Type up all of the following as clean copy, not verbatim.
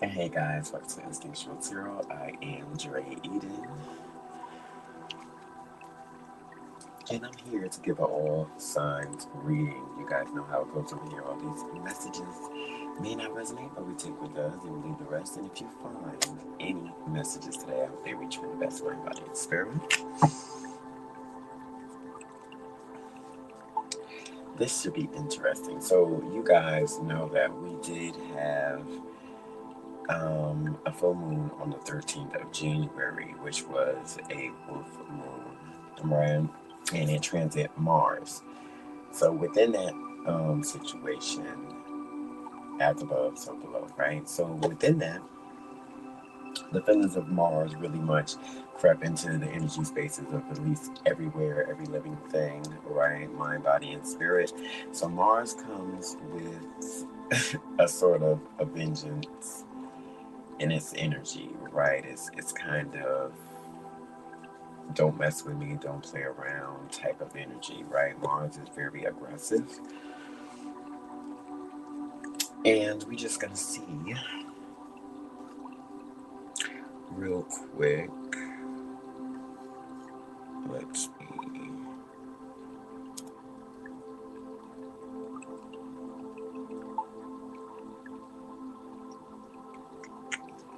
Hey guys, welcome to Instinctual Tarot. I am Dre Eden, and I'm here to give an all signs reading. You guys know how it goes over here. All these messages may not resonate, but we take what does and we leave the rest. And if you find any messages today, I hope they reach for the best mind, body, and spirit. This should be interesting. So, you guys know that we did have a full moon on the 13th of January, which was a wolf moon, right? And it transit Mars. So within that situation, as above, so below, right? So within that, the feelings of Mars really much crept into the energy spaces of at least everywhere, every living thing, right? Mind, body, and spirit. So Mars comes with a sort of a vengeance in its energy, right? It's kind of don't mess with me, don't play around type of energy, right? Mars is very aggressive. And we just gonna see real quick. Let's see.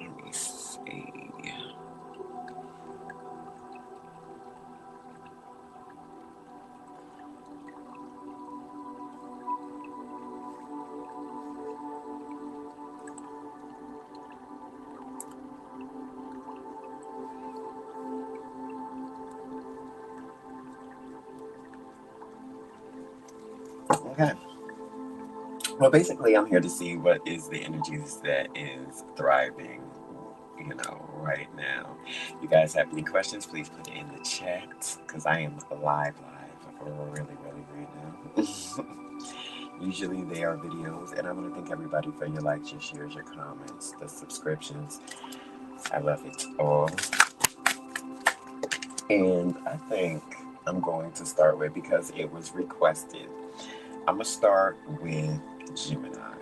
Let me see. Okay. Well, basically, I'm here to see what is the energies that is thriving, right now. You guys have any questions, please put it in the chat because I am live for really, really right now. Usually they are videos, and I want to thank everybody for your likes, your shares, your comments, the subscriptions. I love it all. And I think I'm going to start with, because it was requested, I'm going to start with Gemini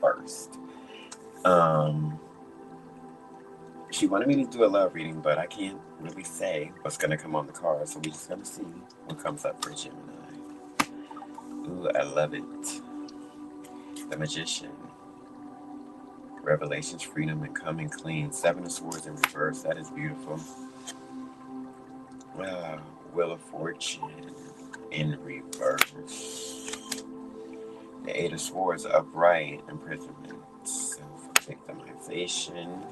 first. Um, she wanted me to do a love reading, but I can't really say what's going to come on the card, so we're just going to see what comes up for Gemini. Ooh, I love it. The Magician. Revelations, freedom, and coming clean. Seven of Swords in reverse. That is beautiful. Wheel of Fortune in reverse. The Eight of Swords upright. Imprisonment. Self-victimization.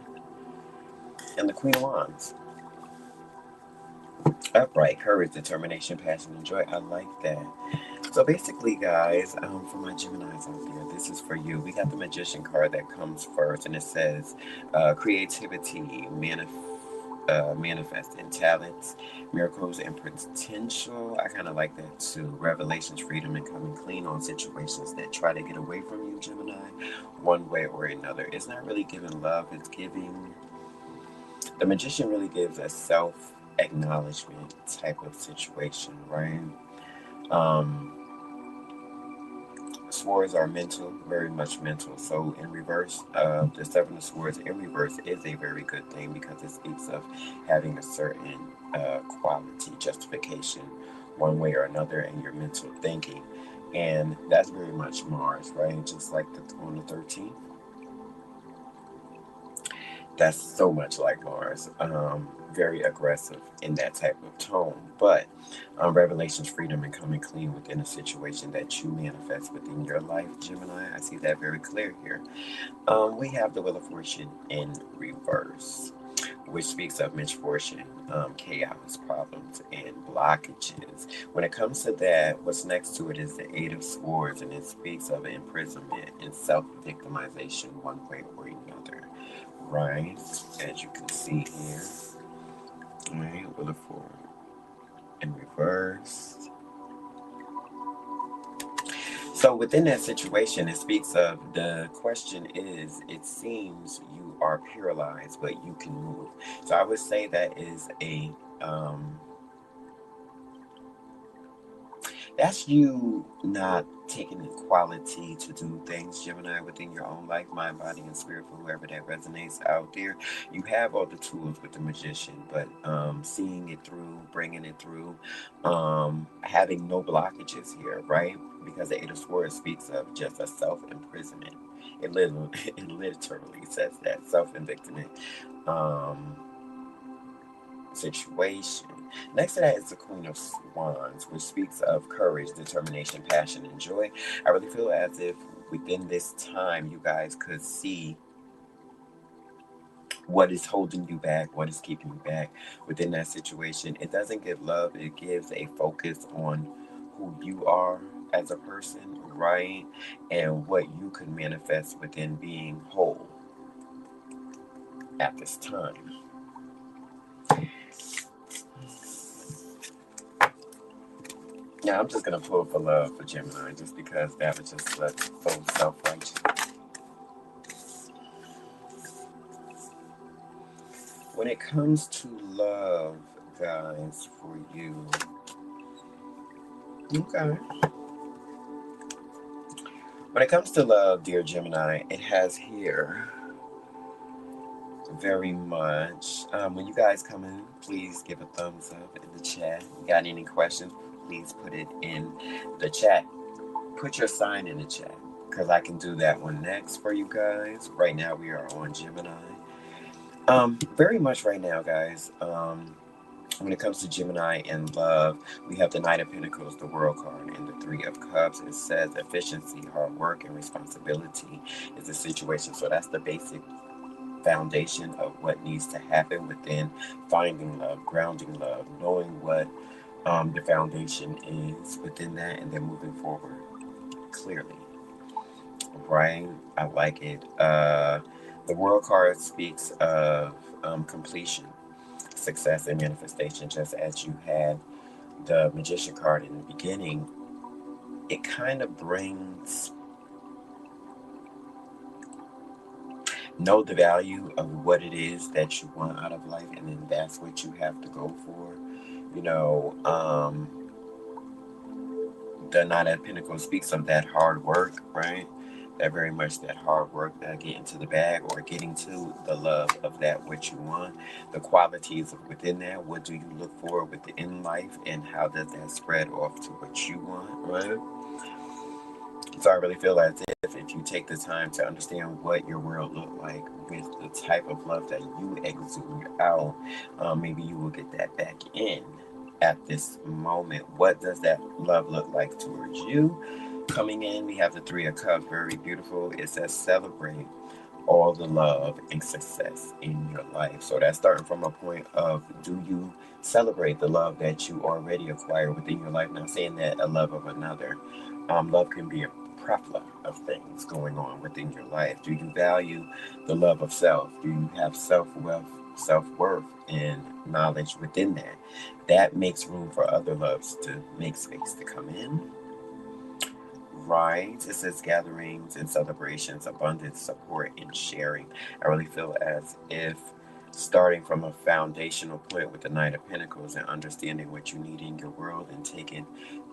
And the Queen of Wands. Upright. Courage, determination, passion, and joy. I like that. So basically, guys, for my Geminis out there, this is for you. We got the Magician card that comes first, and it says creativity, manifesting talents, miracles, and potential. I kind of like that too. Revelations, freedom, and coming clean on situations that try to get away from you, Gemini, one way or another. It's not really giving love, it's giving. The Magician really gives a self acknowledgement type of situation, right? Um, Swords are mental, very much mental. So in reverse, the Seven of Swords in reverse is a very good thing because it speaks of having a certain quality, justification, one way or another, in your mental thinking. And that's very much Mars, right? Just like on the 13th. That's so much like Mars. Very aggressive in that type of tone. But revelations, freedom, and coming clean within a situation that you manifest within your life, Gemini. I see that very clear here. We have the Wheel of Fortune in reverse, which speaks of misfortune, chaos, problems, and blockages. When it comes to that, what's next to it is the Eight of Swords, and it speaks of imprisonment and self victimization, one way or another. Right, as you can see here. Right, Wheel of Fortune in reverse. So within that situation, it speaks of, the question is, it seems you are paralyzed, but you can move. So I would say that is a That's you not taking the quality to do things, Gemini, within your own life, mind, body, and spirit, for whoever that resonates out there. You have all the tools with the magician, but seeing it through, bringing it through, having no blockages here, right? Because the Eight of Swords speaks of just a self-imprisonment. It literally, it literally says that self-imprisonment situation. Next to that is the Queen of Wands, which speaks of courage, determination, passion, and joy. I really feel as if within this time you guys could see what is holding you back, what is keeping you back within that situation. It doesn't give love, it gives a focus on who you are as a person, right? And what you can manifest within being whole at this time. Now I'm just gonna pull for love for Gemini, just because that was just so self-righteous. When it comes to love, guys, for you, okay. When it comes to love, dear Gemini, it has here very much. When you guys come in, please give a thumbs up in the chat. You got any questions? Please put it in the chat. Put your sign in the chat, because I can do that one next for you guys. Right now, we are on Gemini. Very much right now, guys. When it comes to Gemini and love, we have the Knight of Pentacles, the World card, and the Three of Cups. It says efficiency, hard work, and responsibility is the situation. So that's the basic foundation of what needs to happen within finding love, grounding love, knowing what the foundation is within that, and then moving forward clearly. Right? I like it. The World card speaks of completion, success, and manifestation, just as you had the Magician card in the beginning. It kind of brings know the value of what it is that you want out of life, and then that's what you have to go for. You know, the Nine of Pentacles speaks of that hard work, right? That very much that hard work, that getting to the bag or getting to the love of that what you want, the qualities of within that. What do you look for within life, and how does that spread off to what you want, right? So I really feel as if you take the time to understand what your world look like with the type of love that you exude out, maybe you will get that back in at this moment. What does that love look like towards you? Coming in, we have the Three of Cups, very beautiful. It says celebrate all the love and success in your life. So that's starting from a point of, do you celebrate the love that you already acquire within your life? Not saying that a love of another. Love can be a plethora of things going on within your life. Do you value the love of self? Do you have self-worth, and knowledge within that? That makes room for other loves to make space to come in. Right. It says gatherings and celebrations, abundance, support, and sharing. I really feel as if starting from a foundational point with the Knight of Pentacles and understanding what you need in your world, and taking,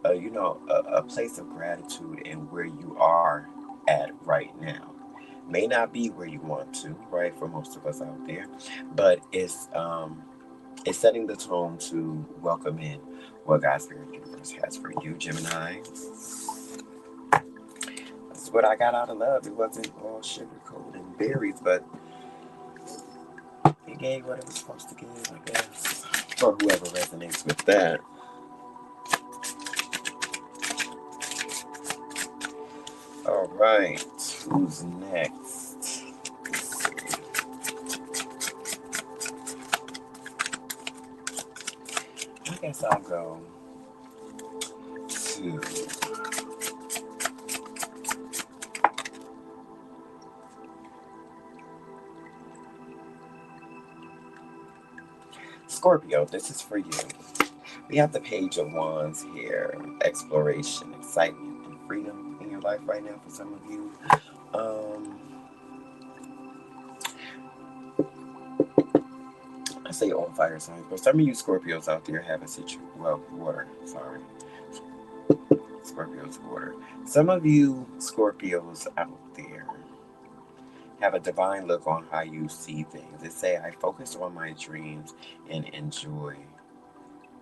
a place of gratitude in where you are at right now. May not be where you want to, right, for most of us out there, but it's setting the tone to welcome in what God's Spirit Universe has for you, Gemini. That's what I got out of love. It wasn't all sugar coated and berries, but it gave what it was supposed to give, I guess. For whoever resonates with that. All right, who's next? I guess I'll go to Scorpio. This is for you. We have the Page of Wands here. Exploration, excitement, and freedom in your life right now for some of you. I say all fire signs, but some of you Scorpios out there have a water, sorry. Scorpio's order. Some of you Scorpios out there have a divine look on how you see things. It say, I focus on my dreams and enjoy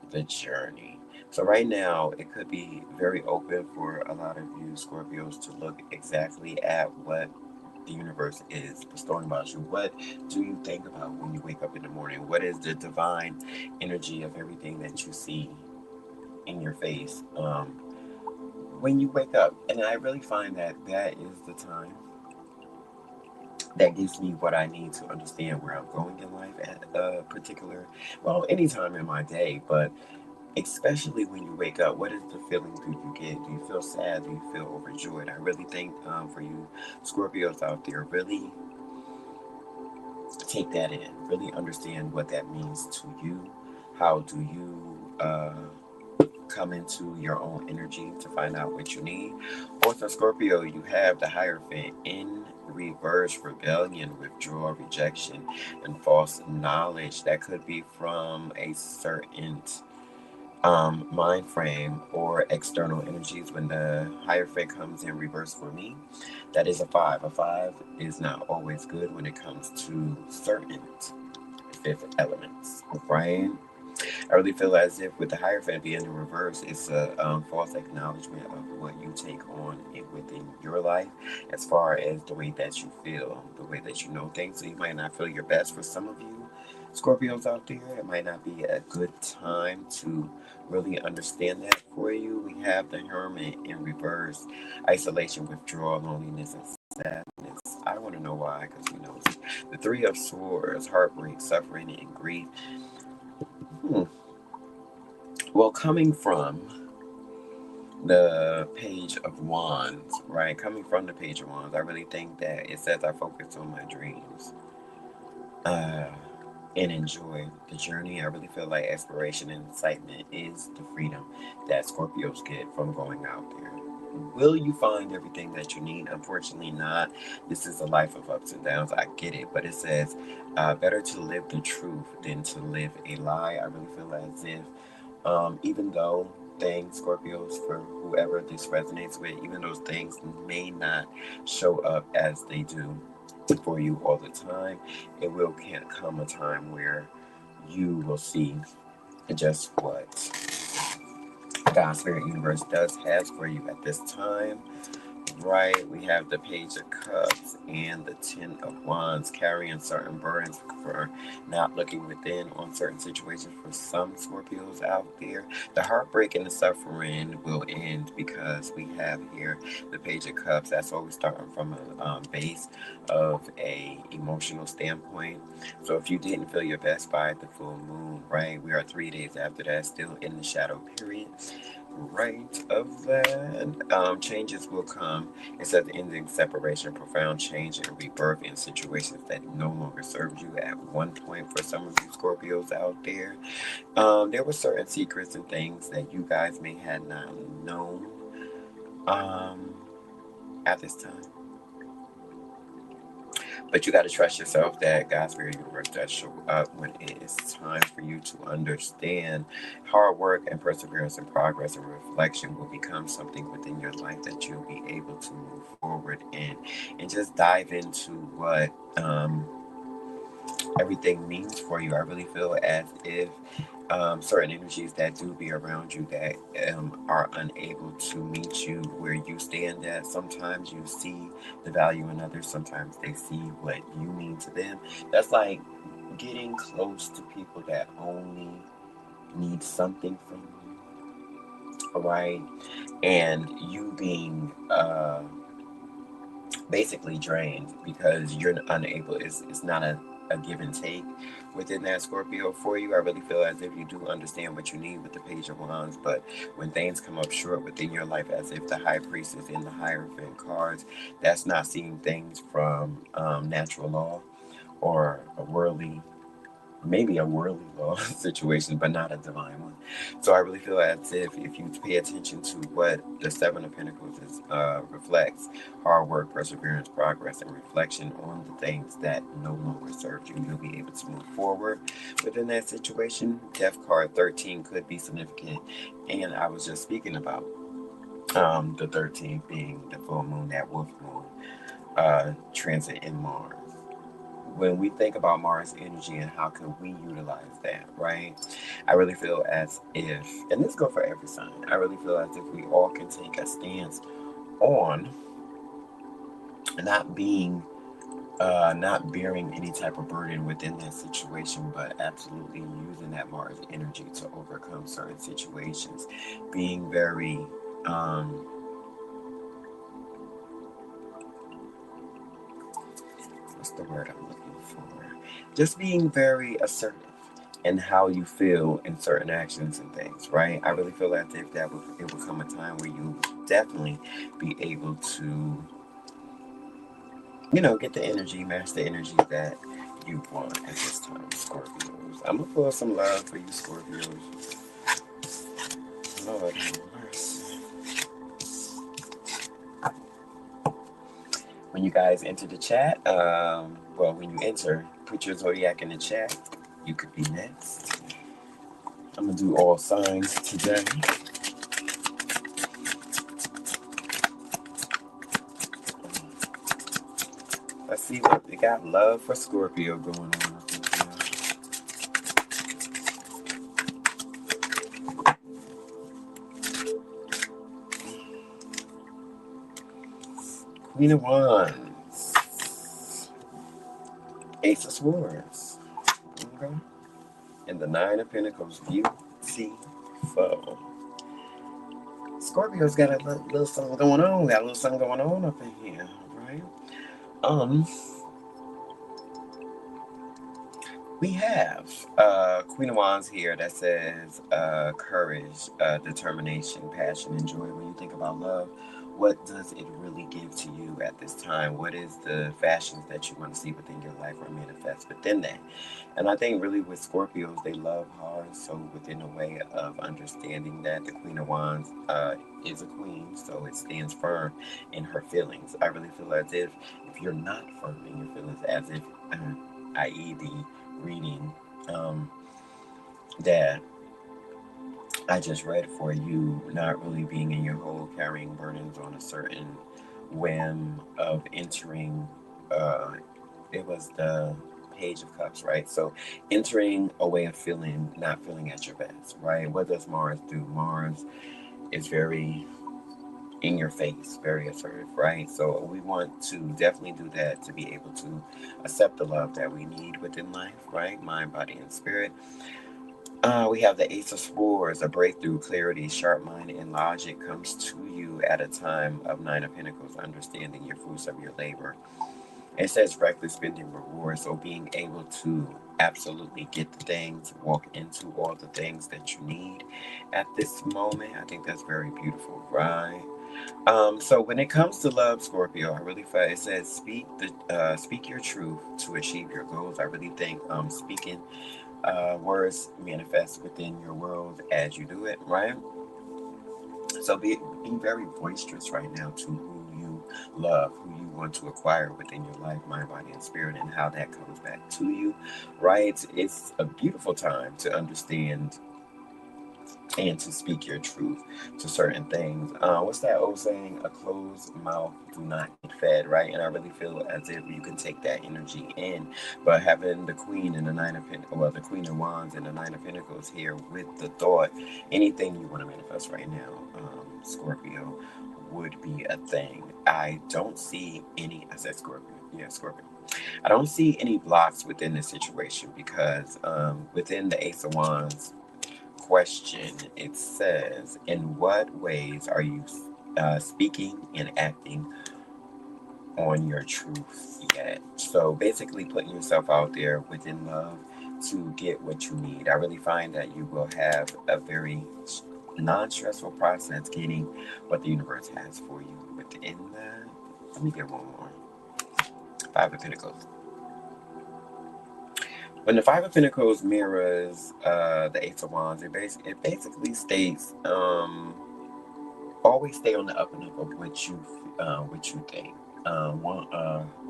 the journey. So right now, it could be very open for a lot of you Scorpios to look exactly at what the universe is bestowing about you. What do you think about when you wake up in the morning? What is the divine energy of everything that you see in your face when you wake up? And I really find that that is the time that gives me what I need to understand where I'm going in life at a particular, well, any time in my day, but especially when you wake up, what is the feeling do you get? Do you feel sad? Do you feel overjoyed? I really think for you Scorpios out there, really take that in. Really understand what that means to you. How do you come into your own energy to find out what you need? Also, Scorpio, you have the Hierophant in reverse: rebellion, withdrawal, rejection, and false knowledge. That could be from a certain mind frame or external energies. When the Hierophant comes in reverse for me, that is a 5. A 5 is not always good when it comes to certain fifth elements, right? I really feel as if with the Hierophant being in reverse, it's a false acknowledgement of what you take on within your life, as far as the way that you feel, the way that you know things. So you might not feel your best for some of you Scorpios out there. It might not be a good time to really understand that for you. We have the Hermit in reverse: isolation, withdrawal, loneliness, and sadness. I want to know why, because you know the Three of Swords: heartbreak, suffering, and grief. Hmm. Well, coming from the Page of Wands, right? Coming from the Page of Wands, I really think that it says I focus on my dreams uh, and enjoy the journey. I really feel like exploration and excitement is the freedom that Scorpios get from going out there. Will you find everything that you need? Unfortunately, not. This is a life of ups and downs. I get it. But it says, better to live the truth than to live a lie. I really feel as if even though things, Scorpios, for whoever this resonates with, even those things may not show up as they do for you all the time, it will can't come a time where you will see just what God's Spirit Universe does has for you at this time. Right, we have the Page of Cups and the Ten of Wands, carrying certain burdens for not looking within on certain situations for some Scorpios out there. The heartbreak and the suffering will end because we have here the Page of Cups. That's always starting from a base of a emotional standpoint. So if you didn't feel your best by the full moon, right, we are 3 days after that, still in the shadow period. Right of that, changes will come. It says ending, separation, profound change, and rebirth in situations that no longer serve you at one point. For some of you Scorpios out there, there were certain secrets and things that you guys may have not known um, at this time. But you got to trust yourself that God's Spirit Universe does show up when it is time for you to understand. Hard work and perseverance and progress and reflection will become something within your life that you'll be able to move forward in and just dive into what everything means for you. I really feel as if certain energies that do be around you that are unable to meet you where you stand at. Sometimes you see the value in others. Sometimes they see what you mean to them. That's like getting close to people that only need something from you, right? And you being basically drained because you're unable. It's not a give and take within that Scorpio for you. I really feel as if you do understand what you need with the Page of Wands, but when things come up short within your life, as if the High Priest is in the Hierophant cards, that's not seeing things from natural law or a worldly, maybe a worldly law situation, but not a divine one. So I really feel as if you pay attention to what the Seven of Pentacles is, reflects: hard work, perseverance, progress, and reflection on the things that no longer serve you, you'll be able to move forward within that situation. Death card 13 could be significant, and I was just speaking about The 13th being the full moon, that wolf moon, transit in Mars. When we think about Mars energy and how can we utilize that, right? I really feel as if, and this goes for every sign, I really feel as if we all can take a stance on not being, not bearing any type of burden within that situation, but absolutely using that Mars energy to overcome certain situations, being very, what's the word I'm looking for? Just being very assertive in how you feel in certain actions and things, right? I really feel as if it would come a time where you definitely be able to, get the energy, match the energy that you want at this time, Scorpios. I'm gonna pull some love for you, Scorpios. Lord have mercy. When you guys enter the chat, when you enter, put your zodiac in the chat. You could be next. I'm gonna do all signs today. Let's see what we got. Love for Scorpio going on up in here. Queen of Wands. Ace of Swords. Okay. And the Nine of Pentacles. Beautiful. Scorpio's got a little something going on. Got a little something going on up in here, right? We have Queen of Wands here that says courage, determination, passion, and joy. When you think about love, what does it really give to you at this time? What is the fashions that you want to see within your life or manifest within that? And I think really with Scorpios, they love hard. So within a way of understanding that, the Queen of Wands is a queen, so it stands firm in her feelings. I really feel as if you're not firm in your feelings, as if, i.e. the reading that I just read for you, not really being in your hole, carrying burdens on a certain whim of entering, it was the Page of Cups, right? So entering a way of feeling, not feeling at your best, right? What does Mars do? Mars is very in your face, very assertive, right? So we want to definitely do that to be able to accept the love that we need within life, right? Mind, body, and spirit. We have the Ace of Swords, a breakthrough, clarity, sharp mind, and logic comes to you at a time of Nine of Pentacles, understanding your fruits of your labor. It says reckless spending reward, so being able to absolutely get the things, walk into all the things that you need at this moment. I think that's very beautiful, right? So when it comes to love, Scorpio, I really feel it says speak your truth to achieve your goals. I really think speaking words manifest within your world as you do it, right? So be very boisterous right now to who you love, who you want to acquire within your life, mind, body, and spirit, and how that comes back to you, right? It's a beautiful time to understand and to speak your truth to certain things. What's that old saying? A closed mouth do not get fed, right? And I really feel as if you can take that energy in. But having the Queen and the Nine of Pentacles, well, the Queen of Wands and the Nine of Pentacles here with the thought, anything you want to manifest right now, Scorpio, would be a thing. I don't see any, I said Scorpio, yeah, Scorpio. I don't see any blocks within this situation because within the Ace of Wands, question, it says, in what ways are you speaking and acting on your truth yet? So basically putting yourself out there within love to get what you need. I really find that you will have a very non-stressful process getting what the universe has for you within that. Let me get one more. Five of Pentacles. When the Five of Pentacles mirrors the Ace of Wands, it basically states always stay on the up and up of what you think.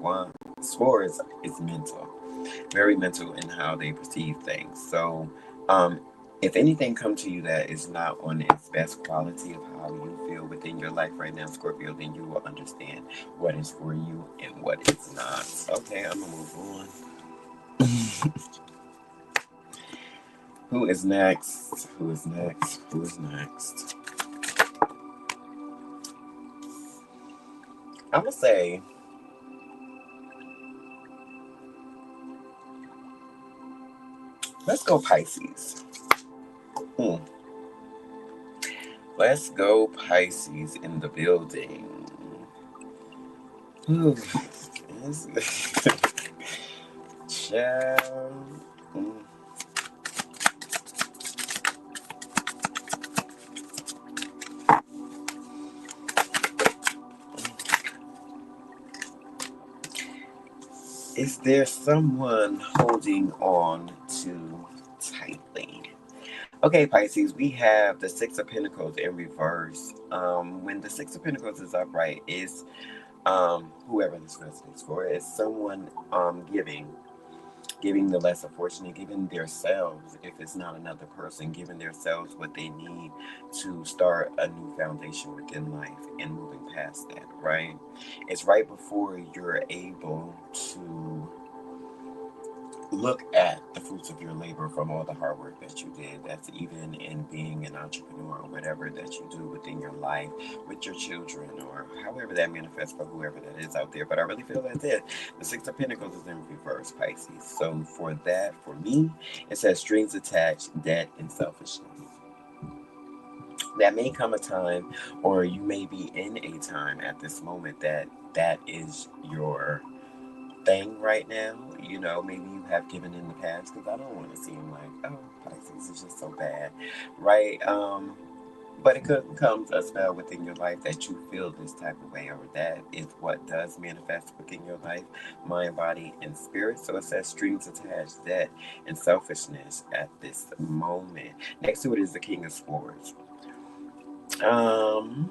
One Swords is mental, very mental in how they perceive things. So If anything comes to you that is not on its best quality of how you feel within your life right now, Scorpio, then you will understand what is for you and what is not. Okay, I'm gonna move on. Who is next? Who is next? Who is next? I'm gonna say, let's go Pisces. Hmm. Let's go Pisces in the building. Ooh. Child. Mm. Is there someone holding on too tightly? Okay, Pisces, we have the Six of Pentacles in reverse. When the Six of Pentacles is upright, is whoever this resonates for, is someone giving the lesser fortunate, giving themselves, if it's not another person, giving themselves what they need to start a new foundation within life and moving past that, right? It's right before you're able to look at the fruits of your labor from all the hard work that you did. That's even in being an entrepreneur or whatever that you do within your life with your children or however that manifests for whoever that is out there. But I really feel that's it. The Six of Pentacles is in reverse, Pisces. So for that, for me, it says strings attached, debt, and selfishness. That may come a time, or you may be in a time at this moment that is your thing right now. You know, maybe you have given in the past, because I don't want to seem like, oh, Pisces is just so bad, right? But it could come a spell within your life that you feel this type of way, or that is what does manifest within your life, mind, body, and spirit. So it says strings attached, debt, and selfishness at this moment. Next to it is the King of Swords. Um,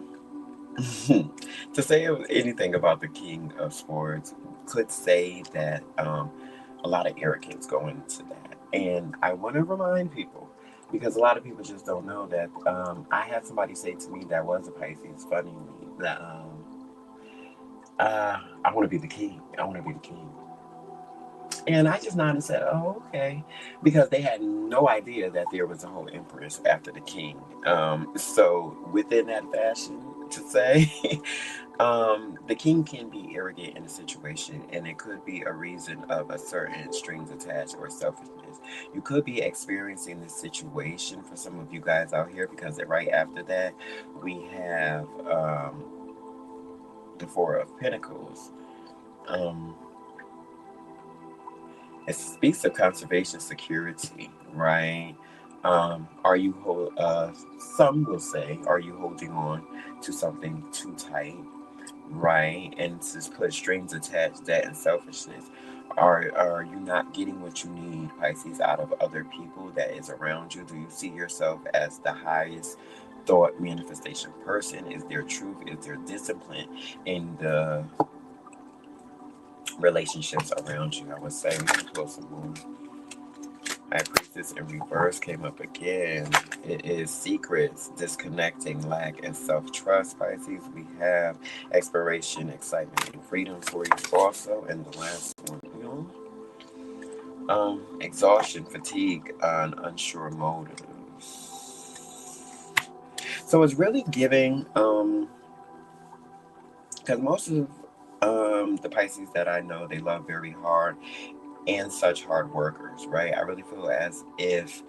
to say anything about the King of Swords could say that a lot of arrogance go into that. And I want to remind people, because a lot of people just don't know that I had somebody say to me that was a Pisces, funny me, that I want to be the king. I want to be the king. And I just nodded and said, oh, okay. Because they had no idea that there was a whole empress after the king. So within that fashion, to say, the king can be arrogant in a situation, and it could be a reason of a certain strings attached or selfishness. You could be experiencing this situation for some of you guys out here, because right after that, we have the Four of Pentacles. Um, It speaks of conservation security, right? Are you, some will say, are you holding on to something too tight, right? And to put strings attached, that and selfishness. Are you not getting what you need, Pisces, out of other people that is around you? Do you see yourself as the highest thought manifestation person? Is there truth? Is there discipline in the relationships around you? I would say we can close some more. High Priestess in reverse came up again. It is secrets, disconnecting, lack, and self-trust. Pisces, we have exploration, excitement, and freedom for you also. And the last one, exhaustion, fatigue, and unsure motives. So it's really giving, because most of the Pisces that I know, they love very hard and such hard workers, right? I really feel as if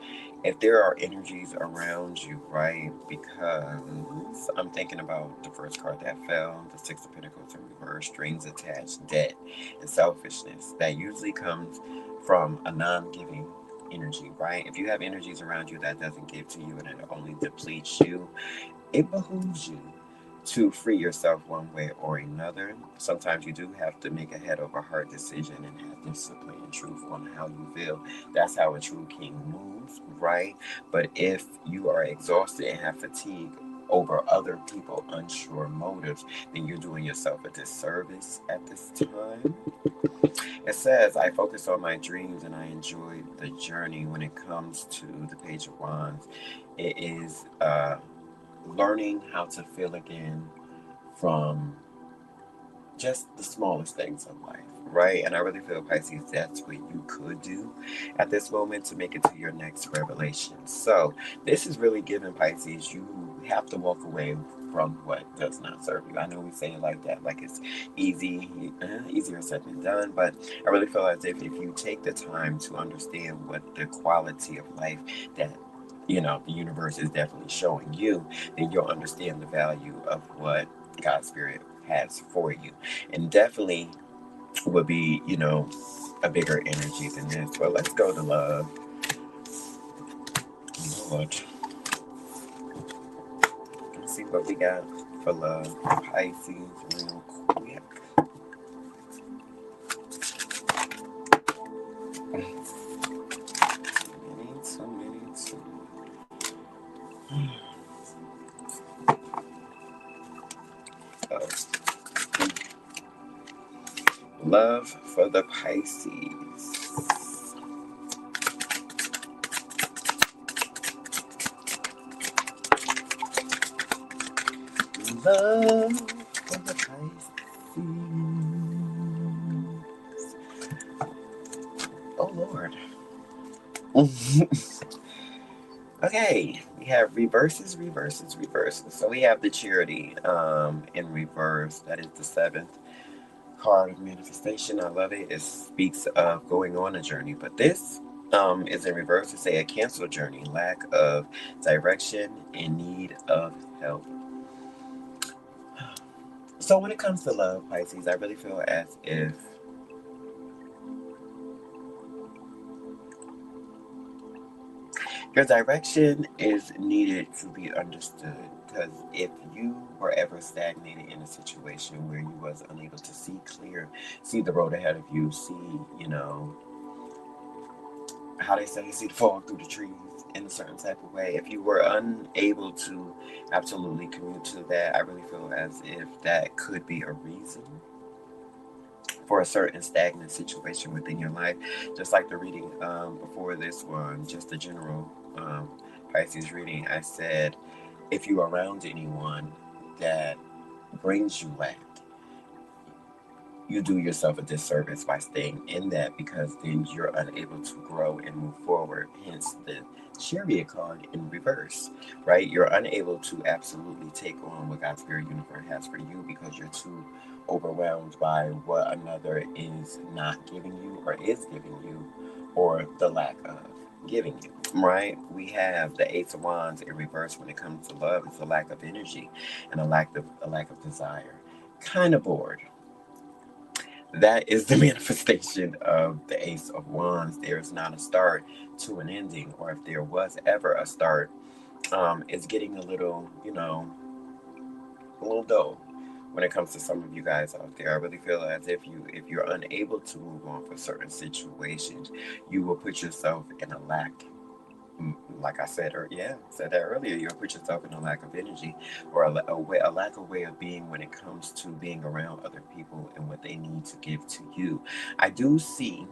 there are energies around you, right? Because I'm thinking about the first card that fell, the Six of Pentacles in reverse, strings attached, debt, and selfishness. That usually comes from a non-giving energy, right? If you have energies around you that doesn't give to you and it only depletes you, it behooves you to free yourself one way or another. Sometimes you do have to make a head over heart decision and have discipline and truth on how you feel. That's how a true king moves, right? But if you are exhausted and have fatigue over other people unsure motives, then you're doing yourself a disservice at this time. It says, I focus on my dreams and I enjoy the journey. When it comes to the Page of Wands, it is learning how to feel again from just the smallest things in life, right? And I really feel, Pisces, that's what you could do at this moment to make it to your next revelation. So this is really giving, Pisces, you have to walk away from what does not serve you. I know we say it like that, like it's easier said than done, but I really feel as if you take the time to understand what the quality of life that the universe is definitely showing you, then you'll understand the value of what God's Spirit has for you. And definitely would be, a bigger energy than this. But let's go to love. Lord. Let's see what we got for love. Pisces, real quick. So many. Oh. Love for the Pisces. Love for the Pisces. Oh, Lord. Okay, we have reverses. So we have the Charity in reverse. That is the 7th card of manifestation. I love it. It speaks of going on a journey. But this is in reverse to say a canceled journey, lack of direction, in need of help. So when it comes to love, Pisces, I really feel as if your direction is needed to be understood. Because if you were ever stagnated in a situation where you was unable to see clear, see the road ahead of you, see, how they say, see the fog through the trees in a certain type of way. If you were unable to absolutely commute to that, I really feel as if that could be a reason for a certain stagnant situation within your life. Just like the reading before this one, just the general Pisces reading, I said, if you're around anyone that brings you lack, you do yourself a disservice by staying in that, because then you're unable to grow and move forward. Hence the Chariot card in reverse, right? You're unable to absolutely take on what God's Spirit Universe has for you because you're too overwhelmed by what another is not giving you or is giving you, or the lack of giving you, right? We have the Ace of Wands in reverse. When it comes to love, it's a lack of energy and a lack of desire. Kind of bored. That is the manifestation of the Ace of Wands. There is not a start to an ending, or if there was ever a start, it's getting a little, a little dull when it comes to some of you guys out there. I really feel as if you're unable to move on for certain situations, you will put yourself in a lack. Like I said, said that earlier. You'll put yourself in a lack of energy, or a lack of way of being when it comes to being around other people and what they need to give to you. I do see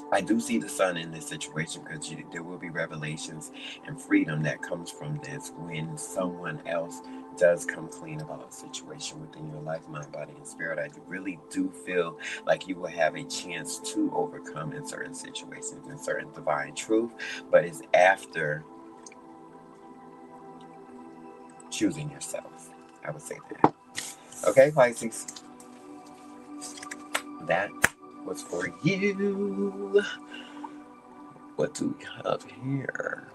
the sun in this situation, because there will be revelations and freedom that comes from this when someone else does come clean about a situation within your life, mind, body, and spirit. I really do feel like you will have a chance to overcome in certain situations, in certain divine truth, but it's after choosing yourself. I would say that. Okay, Pisces, that was for you. What do we have here?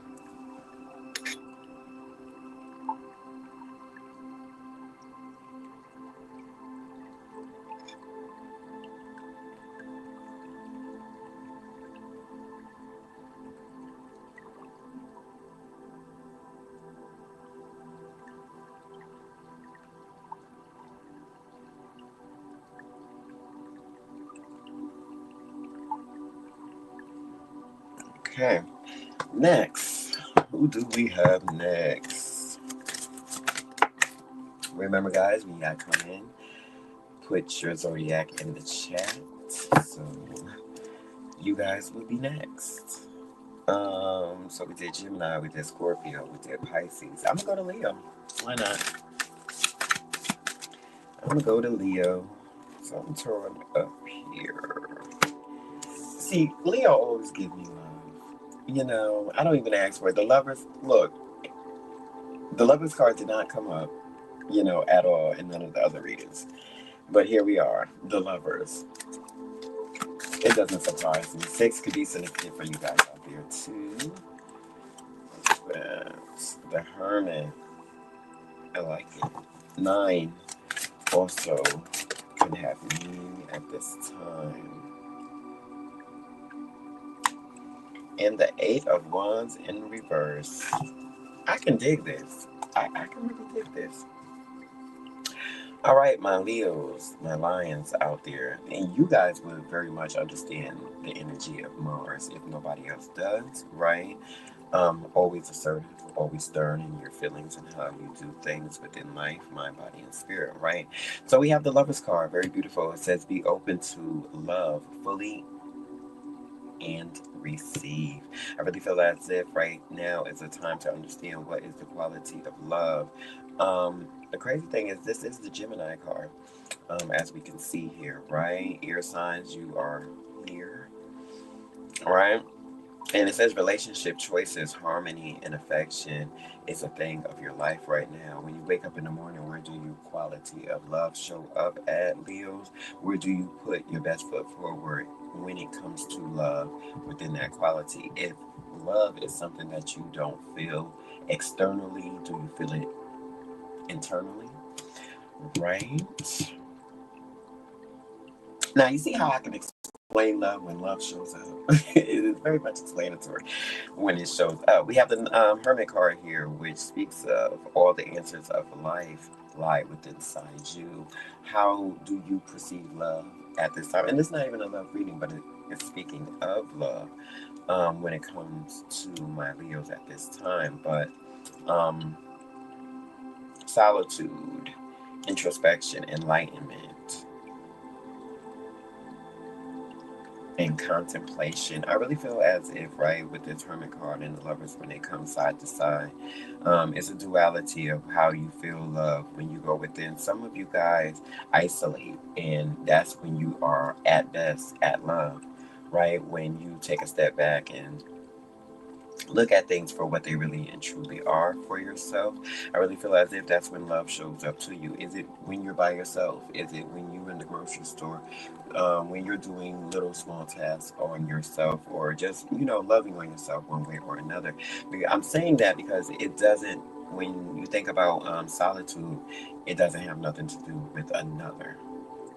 Okay, next. Who do we have next? Remember, guys, when you gotta come in, put your zodiac in the chat. So you guys will be next. So we did Gemini, we did Scorpio, we did Pisces. I'm gonna go to Leo. Why not? I'm gonna go to Leo. So I'm throwing up here. See, Leo always give me love. You know, I don't even ask for it. The lovers, look, the lovers card did not come up, you know, at all in none of the other readings. But here we are, the lovers. It doesn't surprise me. 6 could be significant for you guys out there too. The Hermit. I like it. 9 also could have meaning at this time. And the 8 of Wands in reverse. I can dig this. I can really dig this. All right, my Leos, my Lions out there, and you guys would very much understand the energy of Mars if nobody else does, right? Always assertive, always stern in your feelings and how you do things within life, mind, body, and spirit, right? So we have the Lover's card, very beautiful. It says, be open to love fully and receive. I really feel as if right now is a time to understand what is the quality of love. The crazy thing is this is the Gemini card, as we can see here, right? Air signs, you are here, right? And it says relationship choices, harmony, and affection is a thing of your life right now. When you wake up in the morning, where do your quality of love show up at, Leos? Where do you put your best foot forward when it comes to love within that quality? If love is something that you don't feel externally, do you feel it internally? Right? Now, you see how I can explain love when love shows up? It is very much explanatory when it shows up. We have the Hermit card here, which speaks of all the answers of life lie within inside you. How do you perceive love at this time? And it's not even a love reading, but it's speaking of love when it comes to my Leos at this time. But solitude, introspection, enlightenment, and contemplation. I really feel as if, right, with this Hermit card and the Lovers, when they come side to side, it's a duality of how you feel love when you go within. Some of you guys isolate, and that's when you are at best at love, right? When you take a step back and look at things for what they really and truly are for yourself. I really feel as if that's when love shows up to you. Is it when you're by yourself? Is it when you're in the grocery store? When you're doing little small tasks on yourself, or just, you know, loving on yourself one way or another? I'm saying that because it doesn't, when you think about solitude, it doesn't have nothing to do with another.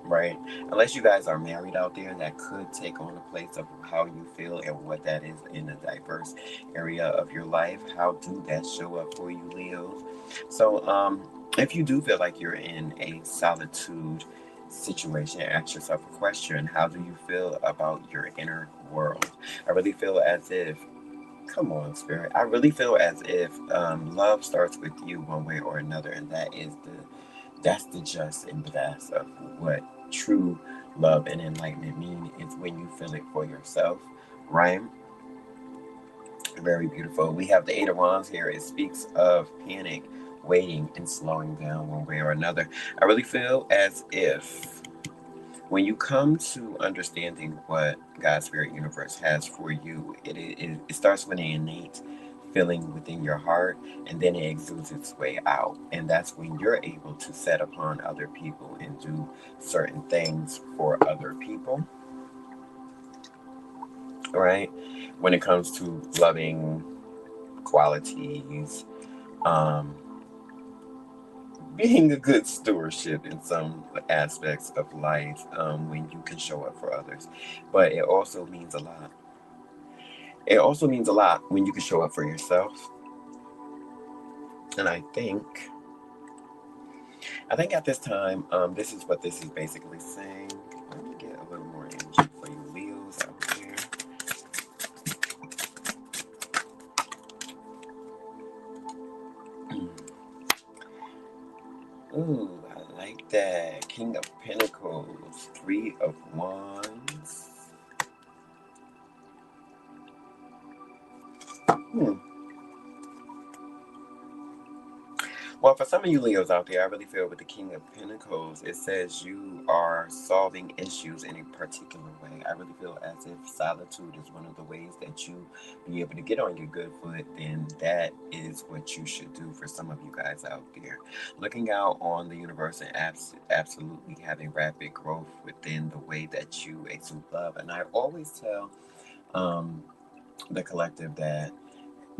Right? Unless you guys are married out there, that could take on a place of how you feel and what that is in a diverse area of your life. How do that show up for you, Leos? So, if you do feel like you're in a solitude situation, ask yourself a question. How do you feel about your inner world? I really feel as if, come on, Spirit. I really feel as if love starts with you one way or another, and that's the just and best of what true love and enlightenment mean, is when you feel it for yourself, right? Very beautiful. We have the 8 of Wands here. It speaks of panic, waiting, and slowing down one way or another. I really feel as if when you come to understanding what God, Spirit, Universe has for you, it starts with an innate feeling within your heart, and then it exudes its way out. And that's when you're able to set upon other people and do certain things for other people, right? When it comes to loving qualities, being a good stewardship in some aspects of life, when you can show up for others. But it also means a lot. It also means a lot when you can show up for yourself. And I think at this time, this is what this is basically saying. Let me get a little more energy for you Leos out there. Ooh, I like that. King of Pentacles, Three of Wands. Hmm. Well, for some of you Leos out there, I really feel with the King of Pentacles, it says you are solving issues in a particular way. I really feel as if solitude is one of the ways that you be able to get on your good foot, then that is what you should do for some of you guys out there. Looking out on the universe and absolutely having rapid growth within the way that you exude love. And I always tell um, the collective that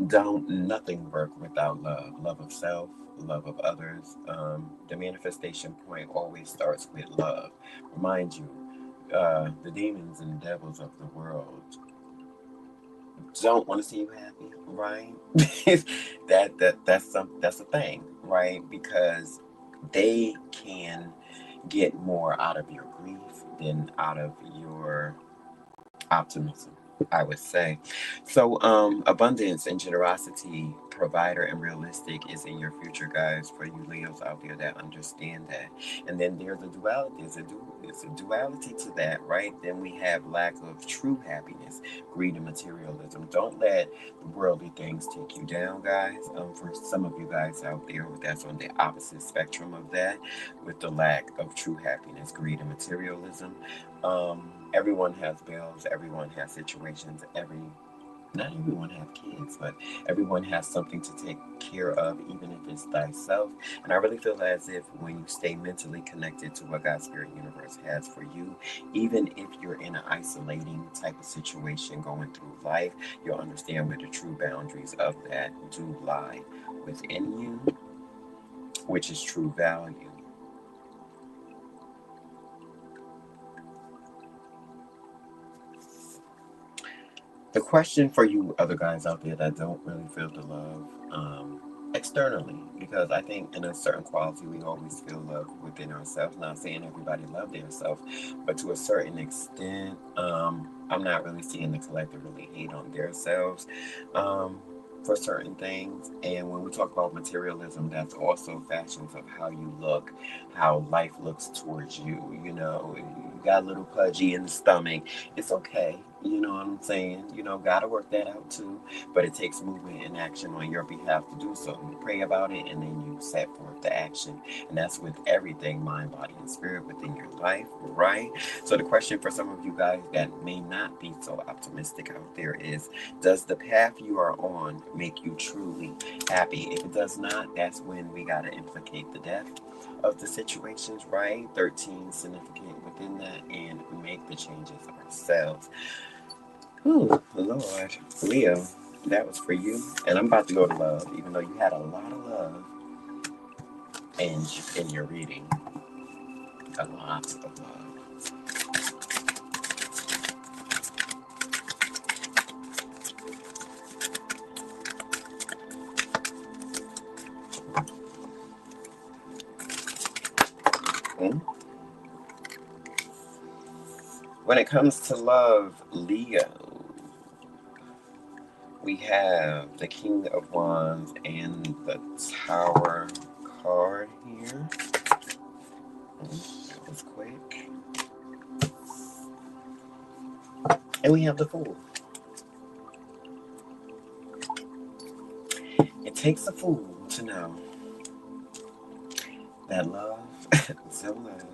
don't nothing work without love of self, love of others. The manifestation point always starts with love. Remind you, the demons and devils of the world don't want to see you happy, right? That's a thing, right? Because they can get more out of your grief than out of your optimism, I would say. So, abundance and generosity, provider and realistic is in your future, guys. For you Leos out there that understand that, and then there's a duality. There's a duality to that, right? Then we have lack of true happiness, greed, and materialism. Don't let worldly things take you down, guys. For some of you guys out there, that's on the opposite spectrum of that, with the lack of true happiness, greed, and materialism. Everyone has bills, everyone has situations, not everyone have kids, but everyone has something to take care of, even if it's thyself. And I really feel as if when you stay mentally connected to what God's Spirit Universe has for you, even if you're in an isolating type of situation going through life, you'll understand where the true boundaries of that do lie within you, which is true value. The question for you other guys out there that don't really feel the love externally, because I think in a certain quality we always feel love within ourselves. Not saying everybody love themselves, but to a certain extent, I'm not really seeing the collective really hate on themselves for certain things. And when we talk about materialism, that's also fashions of how you look, how life looks towards you. You know, you got a little pudgy in the stomach, it's okay. You know what I'm saying? You know, gotta work that out too. But it takes movement and action on your behalf to do so. You pray about it and then you set forth the action. And that's with everything, mind, body, and spirit within your life, right? So the question for some of you guys that may not be so optimistic out there is, does the path you are on make you truly happy? If it does not, that's when we gotta implicate the death of the situations, right? 13 significant within that, and make the changes ourselves. Oh, Lord. Leo, that was for you. And I'm about to go to love, even though you had a lot of love in your reading. A lot of love. Hmm? When it comes to love, Leo, we have the King of Wands and the Tower card here. That was quick. And we have the Fool. It takes a fool to know that love, so love,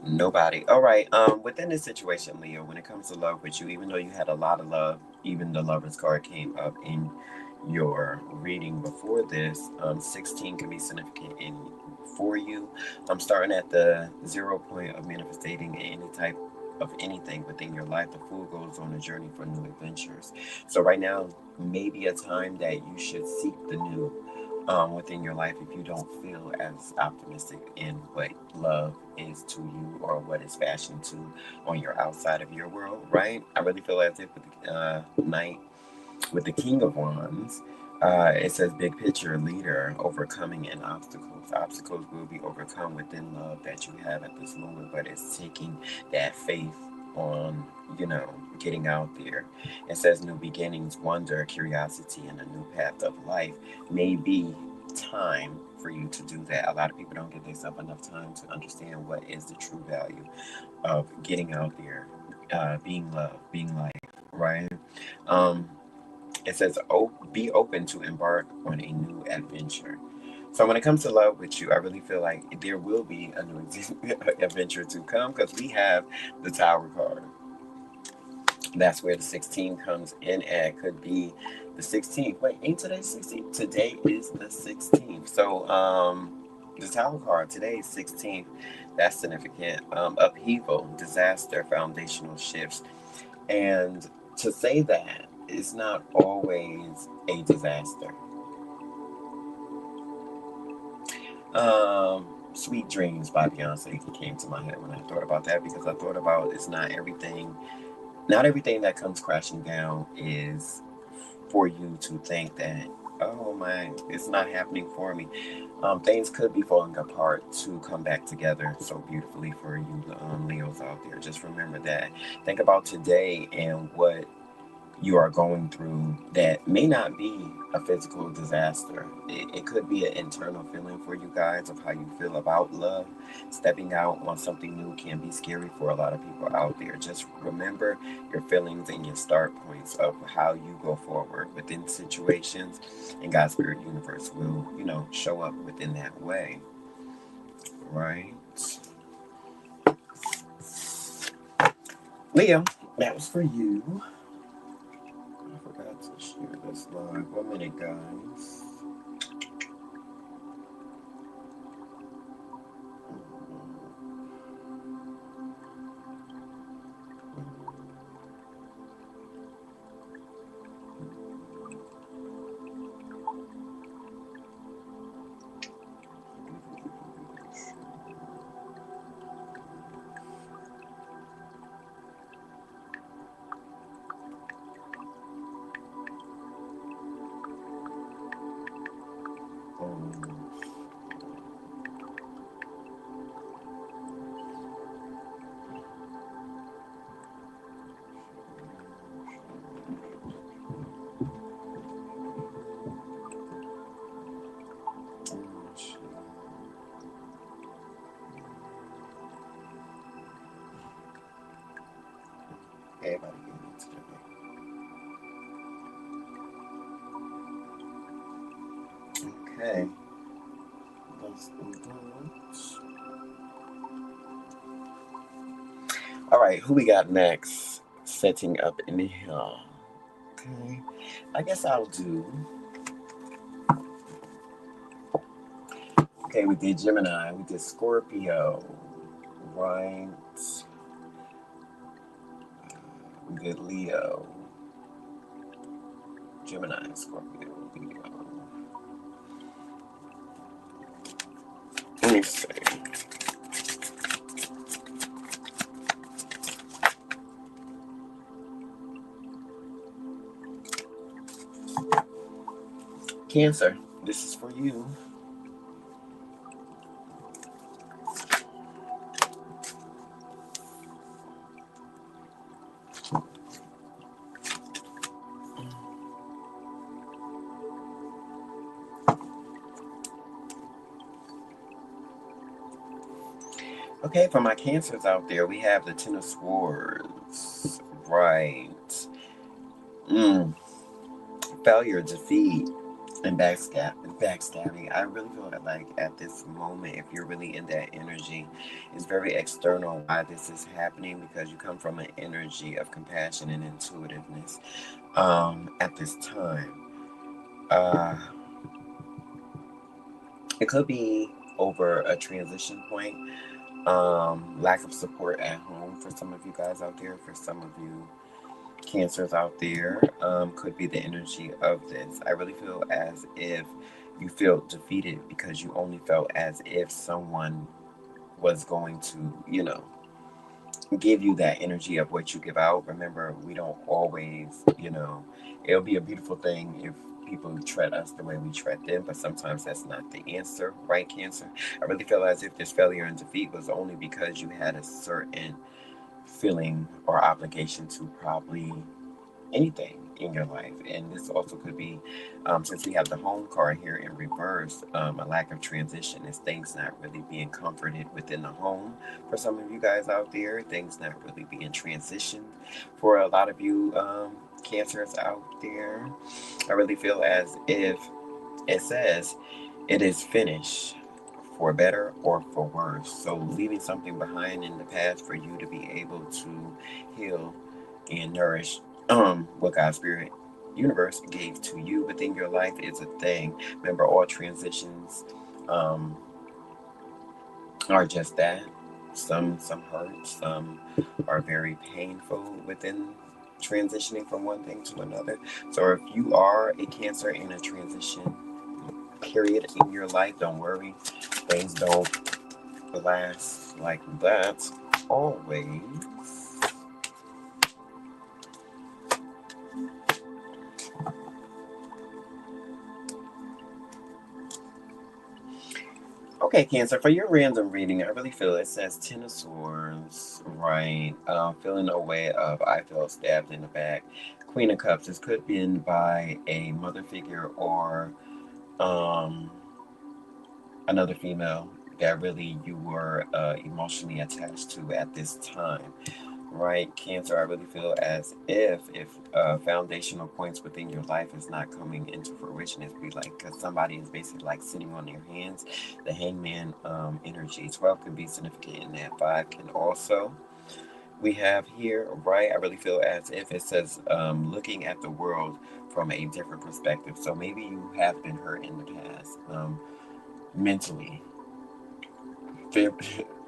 nobody. All right. Within this situation, Leo, when it comes to love with you, even though you had a lot of love, even the Lover's card came up in your reading before this. 16 can be significant in for you. I'm starting at the 0 point of manifesting any type of anything within your life. The Fool goes on a journey for new adventures. So right now, maybe a time that you should seek the new within your life if you don't feel as optimistic in what love is to you or what is fashioned to on your outside of your world, right? I really feel as if with the night with the King of Wands, it says big picture leader, overcoming and obstacles. Obstacles will be overcome within love that you have at this moment, but it's taking that faith on, getting out there. It says new beginnings, wonder, curiosity, and a new path of life may be time for you to do that. A lot of people don't give themselves enough time to understand what is the true value of getting out there, being loved, being life, right? Um, it says, oh, be open to embark on a new adventure. So when it comes to love with you, I really feel like there will be a new adventure to come because we have the Tower card. That's where the 16 comes in at. Could be the 16th. Wait, ain't today 16th? Today is the 16th. So the Tower card today is 16th. That's significant. Upheaval, disaster, foundational shifts. And to say that it's not always a disaster. Sweet Dreams by Beyonce came to my head when I thought about that, because I thought about it's not everything that comes crashing down is for you to think that, oh my, it's not happening for me. Things could be falling apart to come back together so beautifully for you, Leos out there. Just remember that. Think about today and what you are going through that may not be a physical disaster. It could be an internal feeling for you guys of how you feel about love. Stepping out on something new can be scary for a lot of people out there. Just remember your feelings and your start points of how you go forward within situations, and God's Spirit Universe will, show up within that way. Right? Leo, that was for you. I forgot to share this live. 1 minute, guys. Everybody get it together. Okay. Let's do that. All right, who we got next? Setting up in the hill. Okay. I guess I'll do. Okay, we did Gemini, we did Scorpio, right? We did Leo, Gemini, Scorpio, Leo. Let me see. Cancer, this is for you. Okay, for my Cancers out there, we have the Ten of Swords. Right. Failure, defeat, and backstabbing. I really feel like at this moment, if you're really in that energy, it's very external why this is happening, because you come from an energy of compassion and intuitiveness at this time. Uh, it could be over a transition point. Lack of support at home for some of you guys out there, for some of you Cancers out there, could be the energy of this. I really feel as if you feel defeated because you only felt as if someone was going to, give you that energy of what you give out. Remember, we don't always, it'll be a beautiful thing if people treat us the way we treat them, but sometimes that's not the answer, right, Cancer? I really feel as if this failure and defeat was only because you had a certain feeling or obligation to probably anything, in your life. And this also could be, since we have the home card here in reverse, a lack of transition is things not really being comforted within the home. For some of you guys out there, things not really being transitioned. For a lot of you Cancers out there, I really feel as if it says it is finished, for better or for worse. So leaving something behind in the past for you to be able to heal and nourish what God's Spirit universe gave to you within your life is a thing. Remember, all transitions um, are just that. Some hurt, some are very painful within transitioning from one thing to another. So if you are a Cancer in a transition period in your life, don't worry. Things don't last like that always. Okay, Cancer, for your random reading, I really feel it says Ten of Swords, right? Feeling a way of I felt stabbed in the back. Queen of Cups, this could have been by a mother figure or um, another female that really you were emotionally attached to at this time. Right, Cancer, I really feel as if foundational points within your life is not coming into fruition, it's be like because somebody is basically like sitting on their hands. The Hangman energy 12 can be significant in that. 5 can also. We have here, right? I really feel as if it says looking at the world from a different perspective. So maybe you have been hurt in the past, mentally,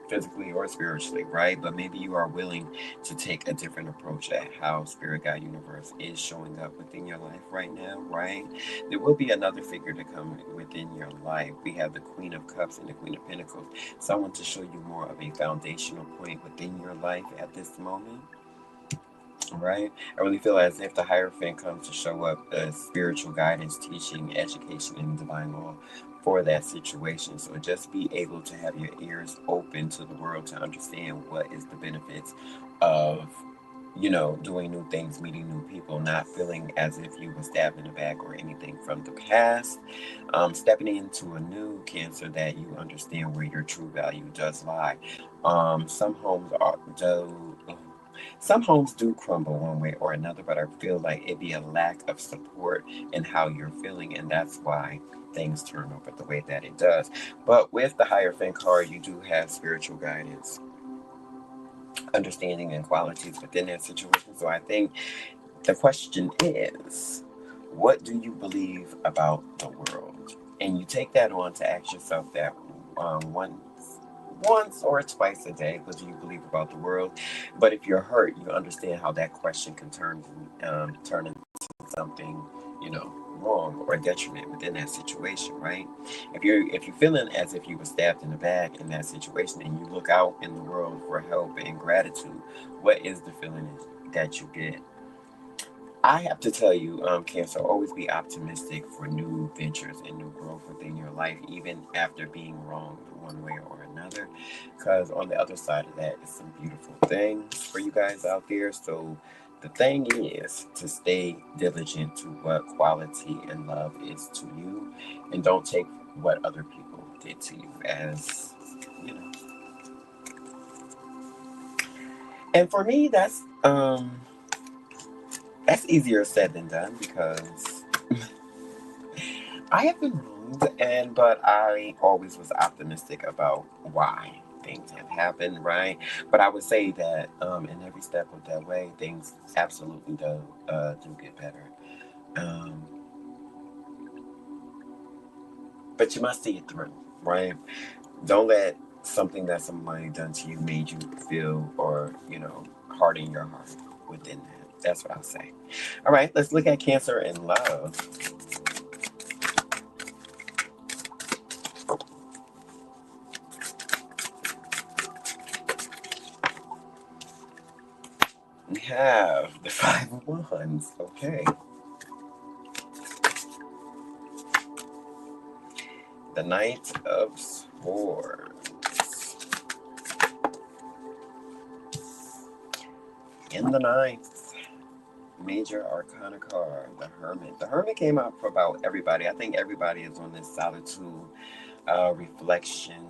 physically or spiritually, right? But maybe you are willing to take a different approach at how Spirit Guide Universe is showing up within your life right now, right? There will be another figure to come within your life. We have the Queen of Cups and the Queen of Pentacles, someone to show you more of a foundational point within your life at this moment. Right? I really feel as if the Hierophant comes to show up as spiritual guidance, teaching, education, and divine law for that situation. So just be able to have your ears open to the world to understand what is the benefits of, doing new things, meeting new people, not feeling as if you were stabbed in the back or anything from the past. Stepping into a new Cancer that you understand where your true value does lie. Some homes are do some homes do crumble one way or another, but I feel like it'd be a lack of support in how you're feeling, and that's why things turn over the way that it does. But with the Hierophant card, you do have spiritual guidance, understanding, and qualities within that situation. So I think the question is, what do you believe about the world? And you take that on to ask yourself that once or twice a day. What do you believe about the world? But if you're hurt, you understand how that question can turn into something, wrong or a detriment within that situation, right? If you're feeling as if you were stabbed in the back in that situation, and you look out in the world for help and gratitude, what is the feeling that you get? I have to tell you, Cancer, always be optimistic for new ventures and new growth within your life, even after being wronged one way or another. Because on the other side of that is some beautiful things for you guys out there. So the thing is to stay diligent to what quality and love is to you, and don't take what other people did to you as, you know. And for me, that's easier said than done because I have been wronged, but I always was optimistic about why things have happened, right? But I would say that in every step of that way, things absolutely do get better. Um, but you must see it through, right? Don't let something that somebody done to you made you feel or, harden your heart within that. That's what I'll say. All right, let's look at Cancer and love. We have the Five of Wands. Okay. The Knight of Swords. In the ninth, major arcana card, the Hermit. The Hermit came out for about everybody. I think everybody is on this solitude, reflection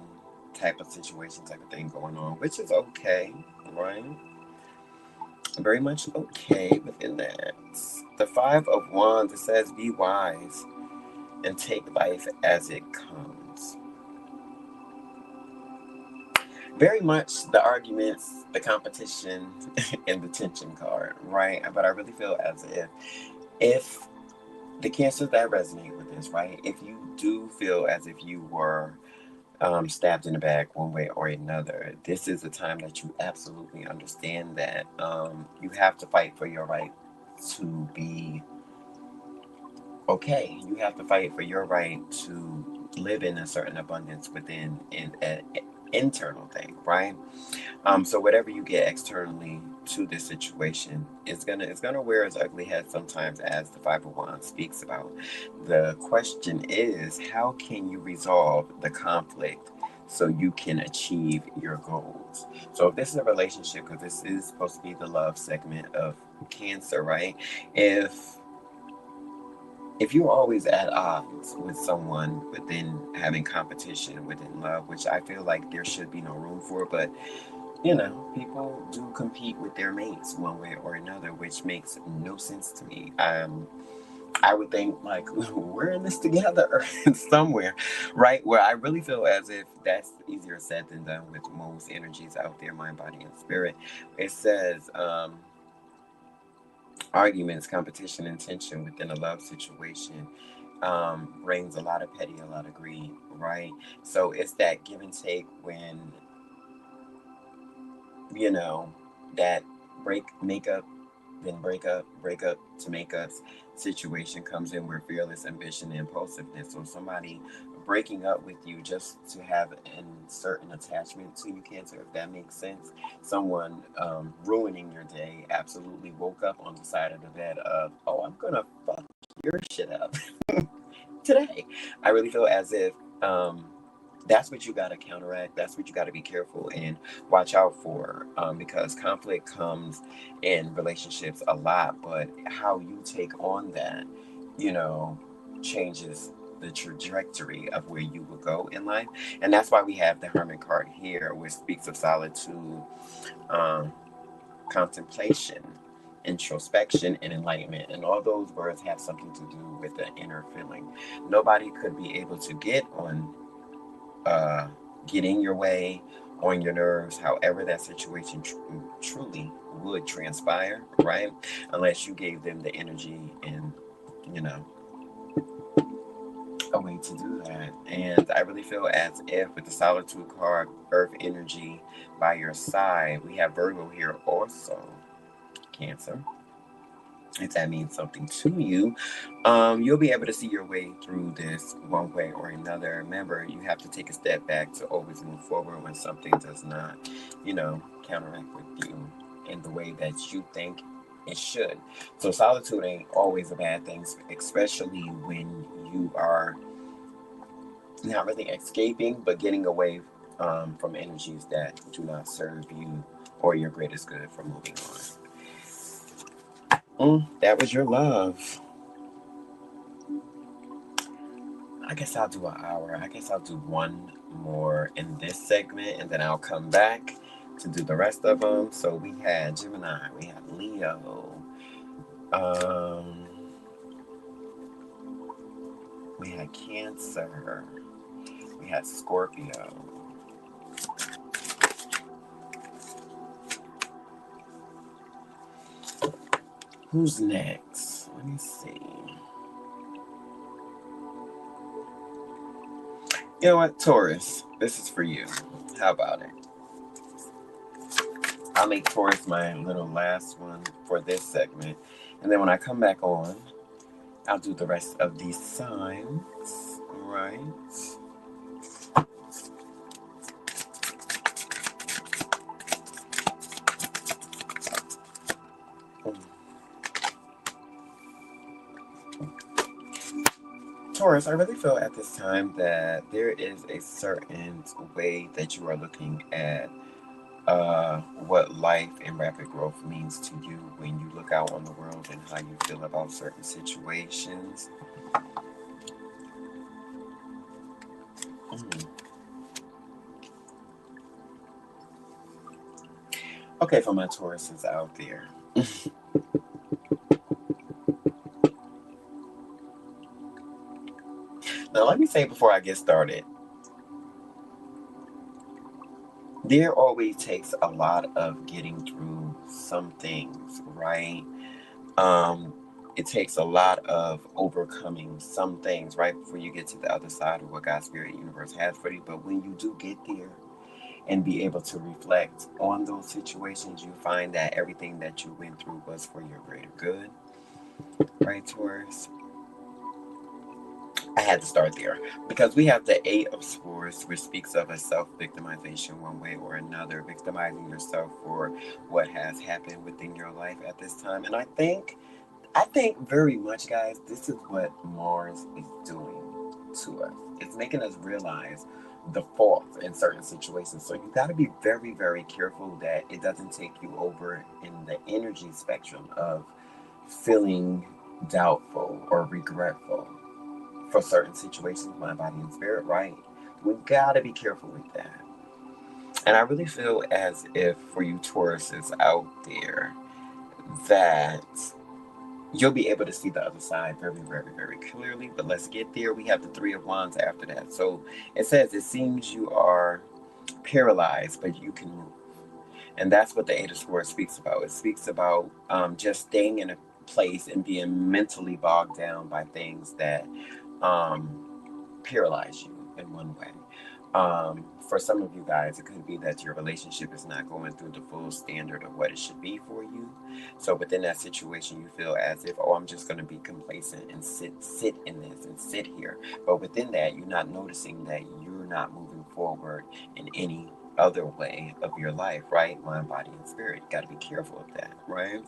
type of situation, type of thing going on, which is okay, right? Very much okay within that. The Five of Wands, it says, be wise and take life as it comes. Very much the arguments, the competition, and the tension card, right? But I really feel as if the cancers that resonate with this, right? If you do feel as if you were stabbed in the back one way or another, this is a time that you absolutely understand that you have to fight for your right to be okay. You have to fight for your right to live in a certain abundance within an internal thing, right? So whatever you get externally to this situation is gonna wear its ugly head sometimes, as the Five of Wands speaks about. The question is, how can you resolve the conflict so you can achieve your goals? So if this is a relationship, because this is supposed to be the love segment of Cancer, right? If you're always at odds with someone within having competition within love, which I feel like there should be no room for, but people do compete with their mates one way or another, which makes no sense to me. I would think like we're in this together somewhere, right? Where I really feel as if that's easier said than done with most energies out there, mind, body, and spirit. It says arguments, competition, and tension within a love situation brings a lot of petty, a lot of greed, right? So it's that give and take when that makeup, then break up to make up situation comes in, where fearless ambition and impulsiveness. So somebody breaking up with you just to have a certain attachment to you, Cancer, if that makes sense. Someone ruining your day, absolutely woke up on the side of the bed of, oh, I'm gonna fuck your shit up today. I really feel as if that's what you got to counteract. That's what you got to be careful and watch out for, because conflict comes in relationships a lot, but how you take on that, you know, changes the trajectory of where you will go in life. And that's why we have the Hermit card here, which speaks of solitude, um, contemplation, introspection, and enlightenment. And all those words have something to do with the inner feeling. Nobody could be able to uh, get in your way, on your nerves, however that situation truly would transpire, right? Unless you gave them the energy and, you know, a way to do that. And I really feel as if with the solitude card, earth energy by your side, we have Virgo here also, Cancer. If that means something to you, you'll be able to see your way through this one way or another. Remember, you have to take a step back to always move forward when something does not, counteract with you in the way that you think it should. So solitude ain't always a bad thing, especially when you are not really escaping, but getting away from energies that do not serve you or your greatest good for moving on. That was your love. I guess I'll do an hour. I guess I'll do one more in this segment, and then I'll come back to do the rest of them. So we had Gemini, we had Leo, um, we had Cancer, we had Scorpio. Who's next? Let me see. You know what, Taurus, this is for you. How about it? I'll make Taurus my little last one for this segment. And then when I come back on, I'll do the rest of these signs. Right. Taurus, I really feel at this time that there is a certain way that you are looking at what life and rapid growth means to you when you look out on the world and how you feel about certain situations. Mm. Okay, for my Tauruses out there. Now, let me say before I get started, there always takes a lot of getting through some things, right? Um, it takes a lot of overcoming some things right before you get to the other side of what God's Spirit Universe has for you. But when you do get there and be able to reflect on those situations, you find that everything that you went through was for your greater good, right, Taurus? I had to start there because we have the Eight of Swords, which speaks of a self-victimization one way or another, victimizing yourself for what has happened within your life at this time. And I think very much, guys, this is what Mars is doing to us. It's making us realize the faults in certain situations. So you got to be very, very careful that it doesn't take you over in the energy spectrum of feeling doubtful or regretful for certain situations, mind, body, and spirit, right? We got to be careful with that. And I really feel as if for you Tauruses out there that you'll be able to see the other side very, very, very clearly. But let's get there. We have the Three of Wands after that. So it says, it seems you are paralyzed, but you can move. And that's what the Eight of Swords speaks about. It speaks about just staying in a place and being mentally bogged down by things that paralyze you in one way. For some of you guys, it could be that your relationship is not going through the full standard of what it should be for you. So within that situation, you feel as if, oh, I'm just going to be complacent and sit in this and sit here. But within that, you're not noticing that you're not moving forward in any other way of your life, right? Mind, body, and spirit. You got to be careful of that, right?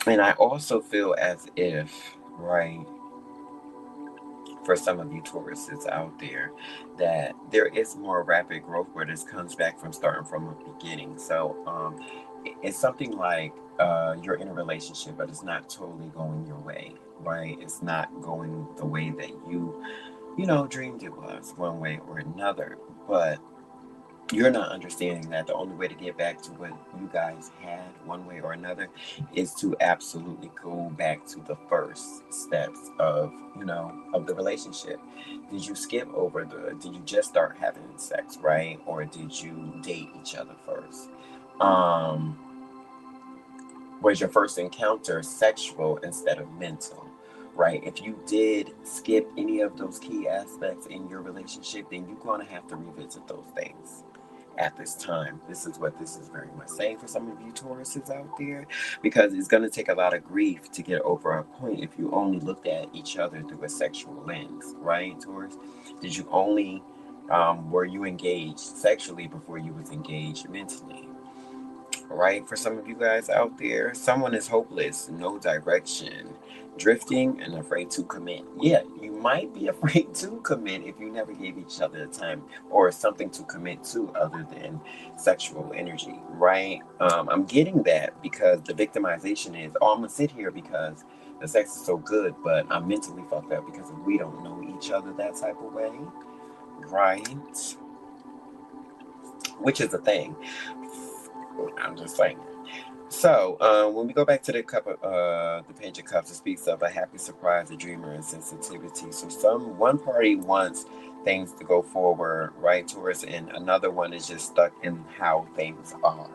And I also feel as if, right, for some of you Tauruses out there, that there is more rapid growth where this comes back from starting from a beginning. So it's something like you're in a relationship, but it's not totally going your way, right? It's not going the way that you dreamed it was, one way or another. But you're not understanding that the only way to get back to what you guys had one way or another is to absolutely go back to the first steps of the relationship. Did you skip over did you just start having sex, right? Or did you date each other first? um was your first encounter sexual instead of mental, right? If you did skip any of those key aspects in your relationship, then you're going to have to revisit those things at this time. This is what this is very much saying for some of you Tauruses out there, because it's going to take a lot of grief to get over a point if you only looked at each other through a sexual lens, right, Taurus? Did you only, were you engaged sexually before you was engaged mentally? Right, for some of you guys out there, someone is hopeless, no direction, drifting, and afraid to commit. Yeah, you might be afraid to commit if you never gave each other the time or something to commit to other than sexual energy, right? I'm getting that because the victimization is, oh, I'm gonna sit here because the sex is so good, but I'm mentally fucked up because we don't know each other that type of way, right? Which is a thing. I'm just saying. So, when we go back to the Page of Cups, it speaks of a happy surprise, a dreamer, and sensitivity. So, one party wants things to go forward, right, Taurus, and another one is just stuck in how things are.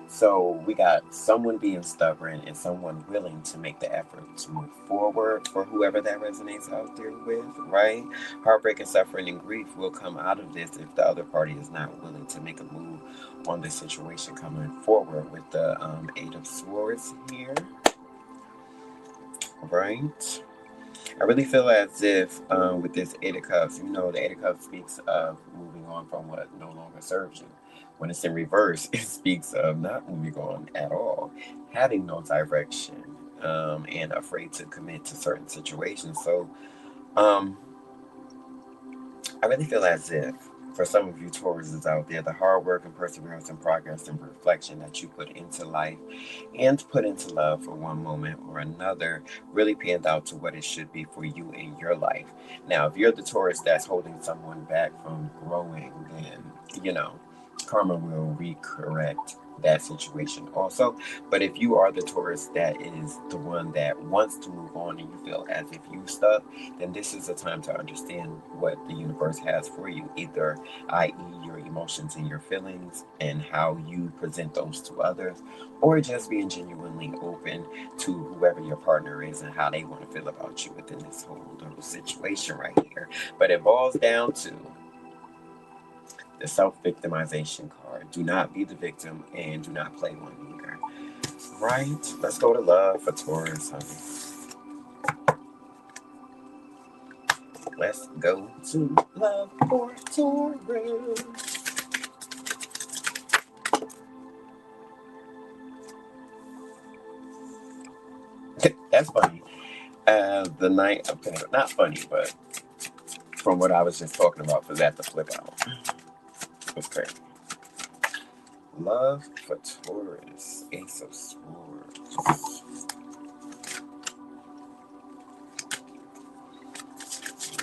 So, we got someone being stubborn and someone willing to make the effort to move forward for whoever that resonates out there with, right? Heartbreak and suffering and grief will come out of this if the other party is not willing to make a move on this situation coming forward with the Eight of Swords here, right? I really feel as if with this Eight of Cups, the Eight of Cups speaks of moving on from what no longer serves you. When it's in reverse, it speaks of not moving on at all, having no direction, and afraid to commit to certain situations. So um, I really feel as if For some of you Tauruses out there, the hard work and perseverance and progress and reflection that you put into life and put into love for one moment or another really panned out to what it should be for you in your life. Now, if you're the Taurus that's holding someone back from growing, then, karma will recorrect that situation also. But if you are the Taurus that is the one that wants to move on and you feel as if you stuck, then this is a time to understand what the universe has for you, either i.e. your emotions and your feelings and how you present those to others, or just being genuinely open to whoever your partner is and how they want to feel about you within this whole little situation right here. But it boils down to the self-victimization card. Do not be the victim and do not play one either. Right? Let's go to love for Taurus, honey. Let's go to love for Taurus. That's funny. The Knight of Pentacles. Not funny, but from what I was just talking about, for that to flip out. It's crazy. Love for Taurus. Ace of Swords.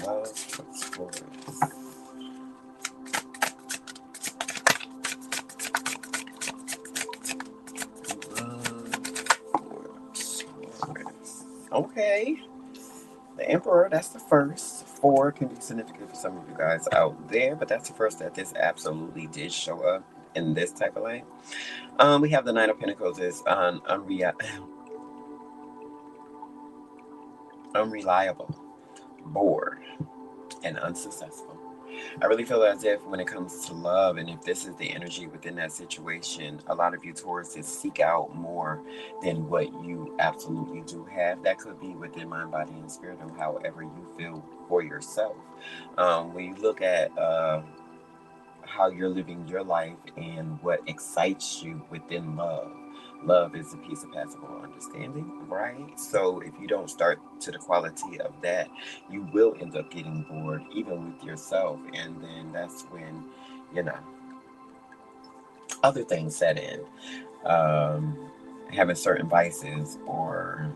Love for Taurus. Okay. The Emperor, that's the first. 4 can be significant for some of you guys out there, but that's the first that this absolutely did show up in this type of light. We have the Knight of Pentacles is unreliable, bored, and unsuccessful. I really feel as if when it comes to love, and if this is the energy within that situation, a lot of you Tauruses seek out more than what you absolutely do have. That could be within mind, body, and spirit, or however you feel for yourself. When you look at how you're living your life and what excites you within love. Love is a piece of passable understanding, right? So if you don't start to the quality of that, you will end up getting bored, even with yourself. And then that's when, you know, other things set in. Having certain vices or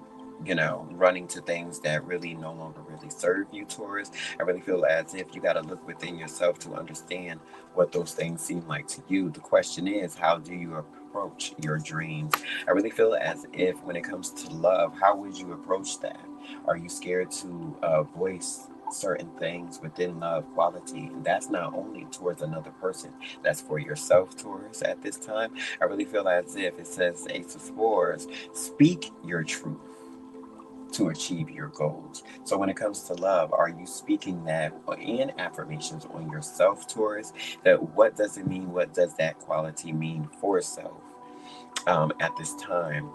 running to things that really no longer really serve you, Taurus. I really feel as if you got to look within yourself to understand what those things seem like to you. The question is, how do you approach your dreams? I really feel as if when it comes to love, how would you approach that? Are you scared to voice certain things within love quality? And that's not only towards another person, that's for yourself, Taurus, at this time. I really feel as if it says Ace of Swords, speak your truth to achieve your goals. So when it comes to love, are you speaking that in affirmations on yourself, Taurus? That what does it mean? What does that quality mean for self at this time?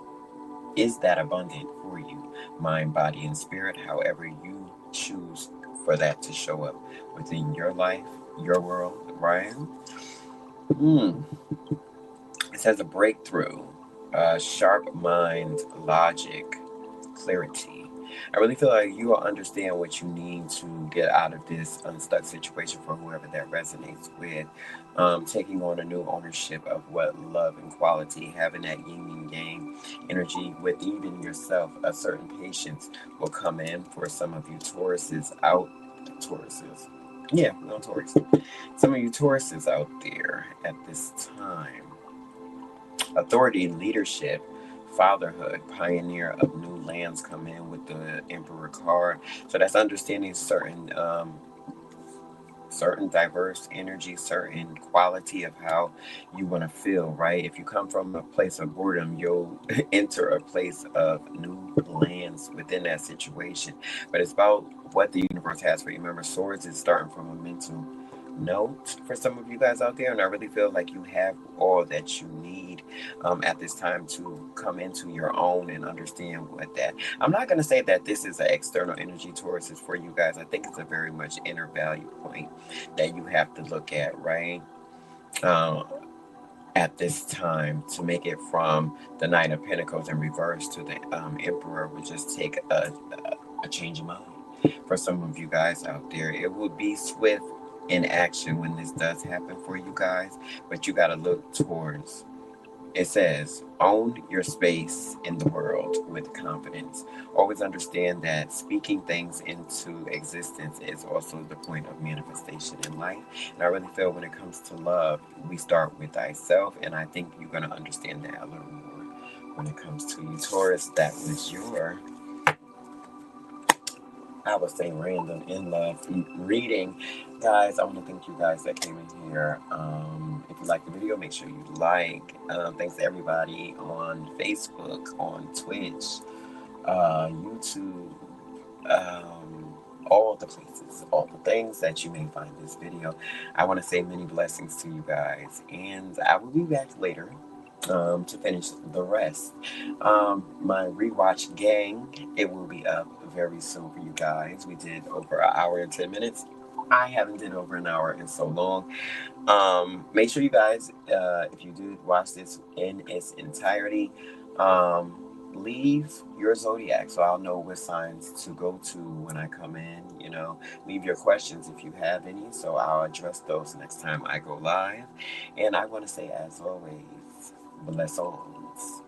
Is that abundant for you, mind, body, and spirit? However you choose for that to show up within your life, your world, right? It says a breakthrough, sharp mind, logic, clarity. I really feel like you will understand what you need to get out of this unstuck situation for whoever that resonates with. Taking on a new ownership of what love and quality, having that yin and yang energy with even yourself. A certain patience will come in for some of you Tauruses out. Tauruses. Yeah, no Taurus. Some of you Tauruses out there at this time. Authority, leadership, fatherhood, pioneer of new lands come in with the Emperor card. So that's understanding certain diverse energy, certain quality of how you want to feel, right? If you come from a place of boredom, you'll enter a place of new lands within that situation. But it's about what the universe has for you. Remember, swords is starting from a mental note for some of you guys out there, and I really feel like you have all that you need at this time to come into your own and understand what that. I'm not going to say that this is an external energy Taurus is for you guys. I think it's a very much inner value point that you have to look at, right? At this time, to make it from the Knight of Pentacles in reverse to the Emperor would just take a change of mind for some of you guys out there. It would be swift in action when this does happen for you guys, but you got to look towards, it says, own your space in the world with confidence. Always understand that speaking things into existence is also the point of manifestation in life. And I really feel when it comes to love, we start with thyself. And I think you're going to understand that a little more when it comes to you, Taurus. That was your, I would say, random in love reading. Guys, I want to thank you guys that came in here. If you like the video, make sure you like. Thanks to everybody on Facebook, on Twitch, YouTube, all the places, all the things that you may find this video. I want to say many blessings to you guys, and I will be back later to finish the rest. My rewatch gang, it will be up very soon for you guys. We did over an hour and 10 minutes. I haven't did over an hour in so long. Make sure you guys, if you do watch this in its entirety, leave your zodiac so I'll know what signs to go to when I come in. Leave your questions if you have any, so I'll address those next time I go live. And I want to say, as always, bless on.